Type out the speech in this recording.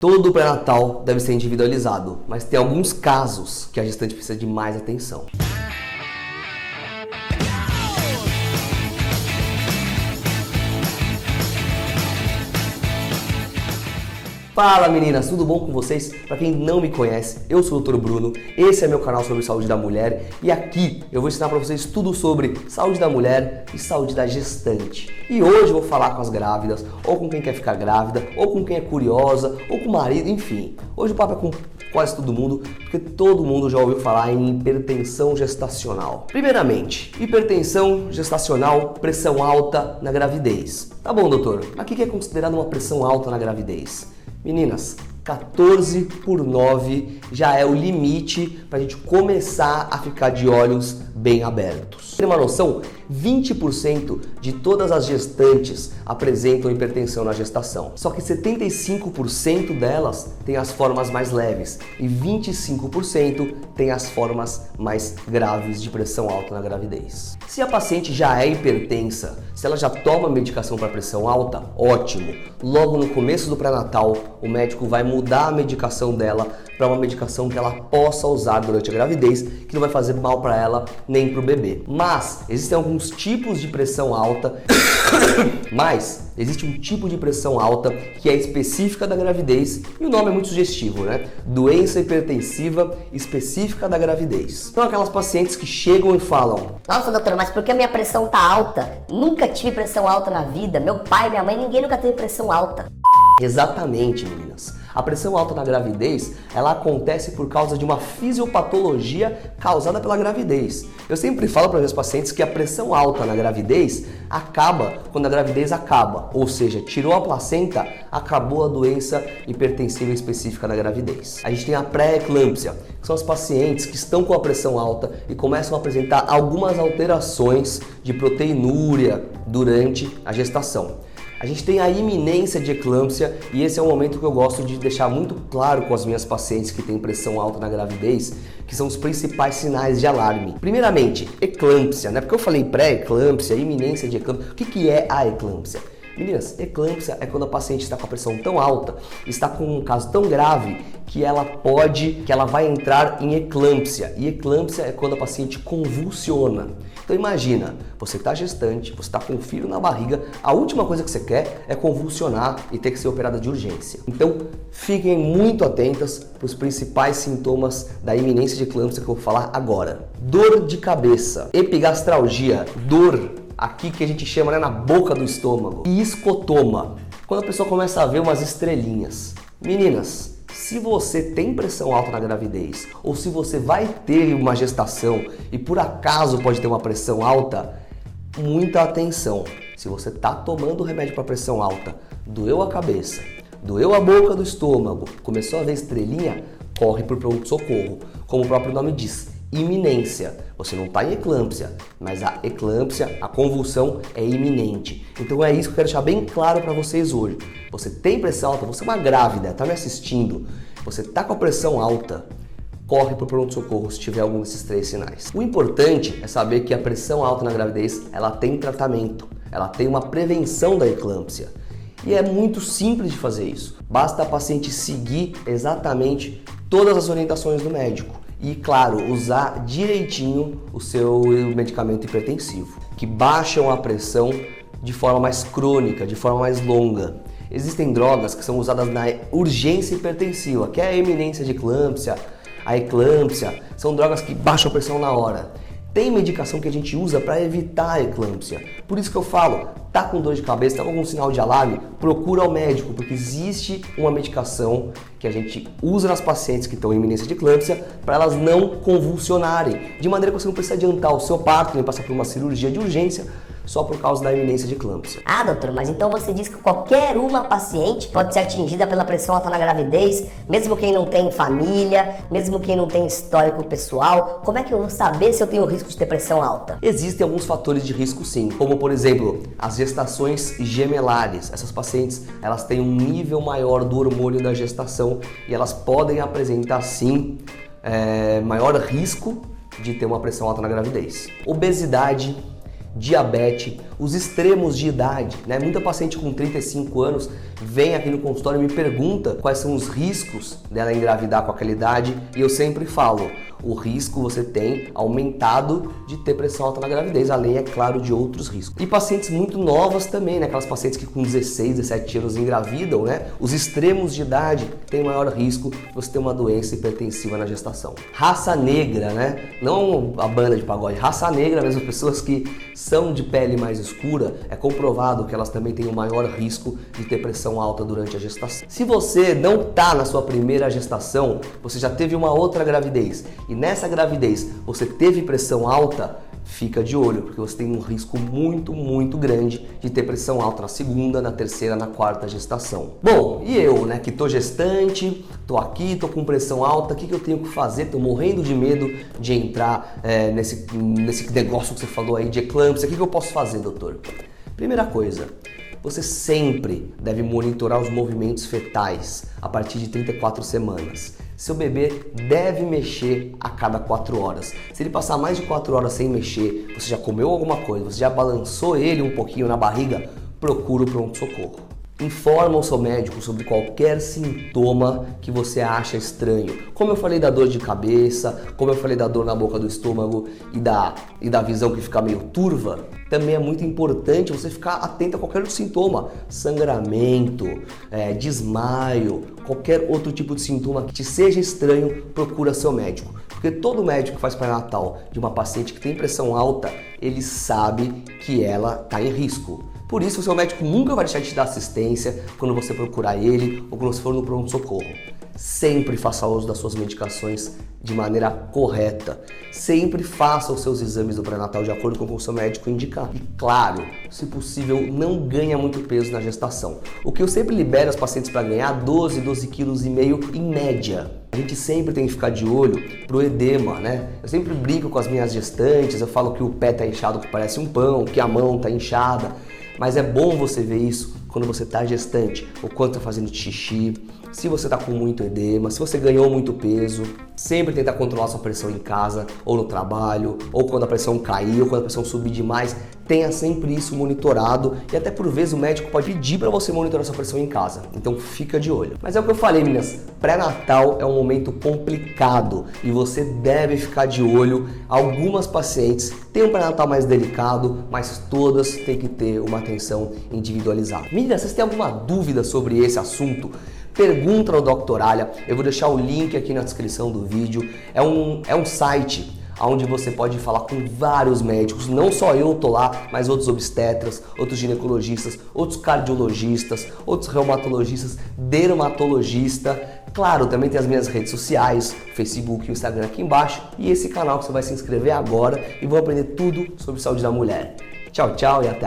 Todo pré-natal deve ser individualizado, mas tem alguns casos que a gestante precisa de mais atenção. Fala meninas, tudo bom com vocês? Para quem não me conhece, eu sou o Dr. Bruno, esse é meu canal sobre saúde da mulher e aqui eu vou ensinar para vocês tudo sobre saúde da mulher e saúde da gestante. E hoje eu vou falar com as grávidas, ou com quem quer ficar grávida, ou com quem é curiosa, ou com o marido, enfim. Hoje o papo é com quase todo mundo, porque todo mundo já ouviu falar em hipertensão gestacional. Primeiramente, hipertensão gestacional, pressão alta na gravidez. Tá bom, doutor, mas o que é considerado uma pressão alta na gravidez? Meninas, 14/9 já é o limite para a gente começar a ficar de olhos bem abertos. Tem uma noção? 20% de todas as gestantes apresentam hipertensão na gestação. Só que 75% delas têm as formas mais leves e 25% têm as formas mais graves de pressão alta na gravidez. Se a paciente já é hipertensa, se ela já toma medicação para pressão alta, ótimo. Logo no começo do pré-natal, o médico vai mudar a medicação dela para uma medicação que ela possa usar durante a gravidez, que não vai fazer mal para ela nem para o bebê. Mas existem alguns tipos de pressão alta, mas existe um tipo de pressão alta que é específica da gravidez e o nome é muito sugestivo, né? Doença hipertensiva específica da gravidez. São aquelas pacientes que chegam e falam: nossa, doutora, mas por que a minha pressão tá alta? Nunca tive pressão alta na vida. Meu pai, minha mãe, ninguém nunca teve pressão alta. Exatamente, meninas. A pressão alta na gravidez, ela acontece por causa de uma fisiopatologia causada pela gravidez. Eu sempre falo para meus pacientes que a pressão alta na gravidez acaba quando a gravidez acaba, ou seja, tirou a placenta, acabou a doença hipertensiva específica da gravidez. A gente tem a pré-eclâmpsia, que são as pacientes que estão com a pressão alta e começam a apresentar algumas alterações de proteinúria durante a gestação. A gente tem a iminência de eclâmpsia e esse é um momento que eu gosto de deixar muito claro com as minhas pacientes que têm pressão alta na gravidez, que são os principais sinais de alarme. Primeiramente, eclâmpsia, né? Porque eu falei pré-eclâmpsia, iminência de eclâmpsia. O que é a eclâmpsia? Meninas, eclâmpsia é quando a paciente está com a pressão tão alta, está com um caso tão grave que ela vai entrar em eclâmpsia. E eclâmpsia é quando a paciente convulsiona. Então imagina, você está gestante, você está com um filho na barriga, a última coisa que você quer é convulsionar e ter que ser operada de urgência. Então fiquem muito atentas para os principais sintomas da iminência de eclâmpsia que eu vou falar agora. Dor de cabeça, epigastralgia, dor aqui que a gente chama, né, na boca do estômago, e escotoma, quando a pessoa começa a ver umas estrelinhas. Meninas, se você tem pressão alta na gravidez ou se você vai ter uma gestação e por acaso pode ter uma pressão alta, muita atenção. Se você está tomando remédio para pressão alta, doeu a cabeça, doeu a boca do estômago, começou a ver estrelinha, corre para o pronto-socorro. Como o próprio nome diz, iminência. Você não está em eclâmpsia, mas a eclâmpsia, a convulsão é iminente. Então é isso que eu quero deixar bem claro para vocês hoje. Você tem pressão alta, você é uma grávida, está me assistindo, você está com a pressão alta, corre para o pronto-socorro se tiver algum desses três sinais. O importante é saber que a pressão alta na gravidez, ela tem tratamento, ela tem uma prevenção da eclâmpsia. E é muito simples de fazer isso. Basta a paciente seguir exatamente todas as orientações do médico. E, claro, usar direitinho o seu medicamento hipertensivo, que baixam a pressão de forma mais crônica, de forma mais longa. Existem drogas que são usadas na urgência hipertensiva, que é a eminência de eclâmpsia, a eclâmpsia, são drogas que baixam a pressão na hora. Tem medicação que a gente usa para evitar a eclâmpsia. Por isso que eu falo, tá com dor de cabeça, tá com algum sinal de alarme, procura o médico, porque existe uma medicação que a gente usa nas pacientes que estão em iminência de eclâmpsia para elas não convulsionarem, de maneira que você não precisa adiantar o seu parto, nem passar por uma cirurgia de urgência, só por causa da iminência de eclâmpsia. Ah, doutor, mas então você diz que qualquer uma paciente pode ser atingida pela pressão alta na gravidez, mesmo quem não tem família, mesmo quem não tem histórico pessoal? Como é que eu vou saber se eu tenho risco de ter pressão alta? Existem alguns fatores de risco sim, como por exemplo, as gestações gemelares. Essas pacientes, elas têm um nível maior do hormônio da gestação e elas podem apresentar sim maior risco de ter uma pressão alta na gravidez. Obesidade, diabetes, os extremos de idade, né? Muita paciente com 35 anos vem aqui no consultório e me pergunta quais são os riscos dela engravidar com aquela idade e eu sempre falo, o risco você tem aumentado de ter pressão alta na gravidez, além, é claro, de outros riscos. E pacientes muito novas também, né? Aquelas pacientes que com 16, 17 anos engravidam, né? Os extremos de idade têm maior risco de você ter uma doença hipertensiva na gestação. Raça negra, né? Não a banda de pagode, raça negra mesmo, pessoas que são de pele mais escura, é comprovado que elas também têm um maior risco de ter pressão alta durante a gestação. Se você não está na sua primeira gestação, você já teve uma outra gravidez, e nessa gravidez você teve pressão alta, fica de olho, porque você tem um risco muito grande de ter pressão alta na segunda, na terceira, na quarta gestação. Bom, e eu, né, que tô gestante, tô aqui, tô com pressão alta, o que eu tenho que fazer? Tô morrendo de medo de entrar nesse negócio que você falou aí de eclâmpsia. O que eu posso fazer, doutor? Primeira coisa, você sempre deve monitorar os movimentos fetais a partir de 34 semanas. Seu bebê deve mexer a cada 4 horas. Se ele passar mais de 4 horas sem mexer, você já comeu alguma coisa, você já balançou ele um pouquinho na barriga, procura o pronto-socorro. Informa o seu médico sobre qualquer sintoma que você acha estranho. Como eu falei da dor de cabeça, como eu falei da dor na boca do estômago e da visão que fica meio turva, também é muito importante você ficar atento a qualquer outro sintoma. Sangramento, desmaio, qualquer outro tipo de sintoma que te seja estranho, procura seu médico. Porque todo médico que faz pré-natal de uma paciente que tem pressão alta, ele sabe que ela está em risco. Por isso, o seu médico nunca vai deixar de te dar assistência quando você procurar ele ou quando você for no pronto-socorro. Sempre faça uso das suas medicações de maneira correta. Sempre faça os seus exames do pré-natal de acordo com o que o seu médico indicar. E claro, se possível, não ganha muito peso na gestação. O que eu sempre libero as pacientes para ganhar 12 quilos e meio em média. A gente sempre tem que ficar de olho pro edema, né? Eu sempre brinco com as minhas gestantes, eu falo que o pé tá inchado que parece um pão, que a mão tá inchada. Mas é bom você ver isso quando você está gestante, o quanto está fazendo xixi, se você está com muito edema, se você ganhou muito peso. Sempre tentar controlar sua pressão em casa, ou no trabalho, ou quando a pressão cair, ou quando a pressão subir demais. Tenha sempre isso monitorado e até por vezes o médico pode pedir para você monitorar sua pressão em casa. Então fica de olho. Mas é o que eu falei, meninas, pré-natal é um momento complicado e você deve ficar de olho. Algumas pacientes têm um pré-natal mais delicado, mas todas têm que ter uma atenção individualizada. Meninas, vocês têm alguma dúvida sobre esse assunto? Pergunta no Dr. Alia, eu vou deixar o link aqui na descrição do vídeo. É um site onde você pode falar com vários médicos, não só eu tô lá, mas outros obstetras, outros ginecologistas, outros cardiologistas, outros reumatologistas, dermatologista. Claro, também tem as minhas redes sociais, Facebook e o Instagram aqui embaixo, e esse canal que você vai se inscrever agora e vou aprender tudo sobre saúde da mulher. Tchau, tchau e até a próxima.